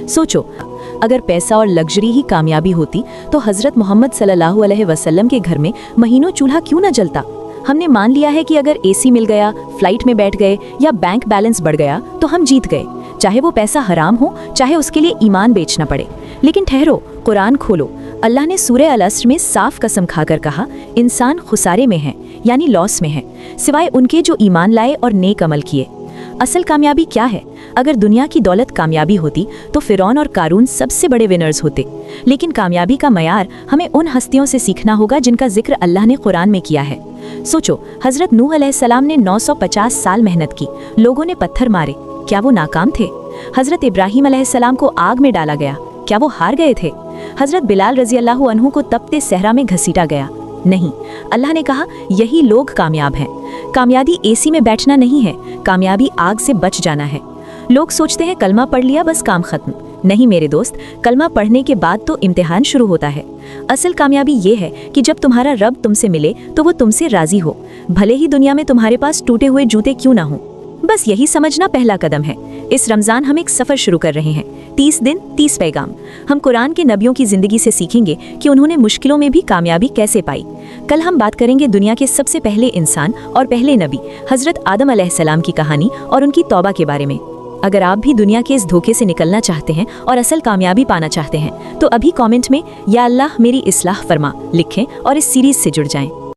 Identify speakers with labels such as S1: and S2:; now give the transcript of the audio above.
S1: सोचो, अगर पैसा और लग्जरी ही कामयाबी होती तो हज़रत मोहम्मद सल्लल्लाहु अलैहि वसल्लम के घर में महीनों चूल्हा क्यों न जलता। हमने मान लिया है कि अगर एसी मिल गया, फ्लाइट में बैठ गए या बैंक बैलेंस बढ़ गया तो हम जीत गए, चाहे वो पैसा हराम हो, चाहे उसके लिए ईमान बेचना पड़े। लेकिन ठहरो, कुरान खोलो। अल्लाह ने सूरह अल-अस्र में साफ कसम खाकर कहा, इंसान खुसारे में है, यानी लॉस में है, सिवाय उनके जो ईमान लाए और नेक अमल किए। असल कामयाबी क्या है? अगर दुनिया की दौलत कामयाबी होती तो फिरौन और कारून सबसे बड़े विनर्स होते। लेकिन कामयाबी का मयार हमें उन हस्तियों से सीखना होगा जिनका जिक्र अल्लाह ने कुरान में किया है। सोचो, हज़रत नूह अलैहिस्सलाम ने 950 साल मेहनत की, लोगों ने पत्थर मारे, क्या वो नाकाम थे? हज़रत इब्राहीम अलैहिस्सलाम को आग में डाला गया, क्या वो हार गए थे? हज़रत बिलाल रज़ी अल्लाहु अन्हु को तपते सहरा में घसीटा गया, नहीं। अल्लाह ने कहा, यही लोग कामयाब हैं। कामयाबी एसी में बैठना नहीं है, कामयाबी आग से बच जाना है। लोग सोचते हैं कलमा पढ़ लिया बस काम खत्म। नहीं मेरे दोस्त, कलमा पढ़ने के बाद तो इम्तिहान शुरू होता है। असल कामयाबी ये है कि जब तुम्हारा रब तुमसे मिले तो वो तुमसे राजी हो, भले ही दुनिया में तुम्हारे पास टूटे हुए जूते क्यों ना हो। बस यही समझना पहला कदम है। इस रमज़ान हम एक सफ़र शुरू कर रहे हैं, 30 दिन 30 पैगाम। हम कुरान के नबियों की ज़िंदगी से सीखेंगे कि उन्होंने मुश्किलों में भी कामयाबी कैसे पाई। कल हम बात करेंगे दुनिया के सबसे पहले इंसान और पहले नबी हज़रत आदम अलैहिस्सलाम की कहानी और उनकी तौबा के बारे में। अगर आप भी दुनिया के इस धोखे से निकलना चाहते हैं और असल कामयाबी पाना चाहते हैं तो अभी कमेंट में या अल्लाह मेरी इस्लाह फरमा लिखें और इस सीरीज़ से जुड़ जाएं।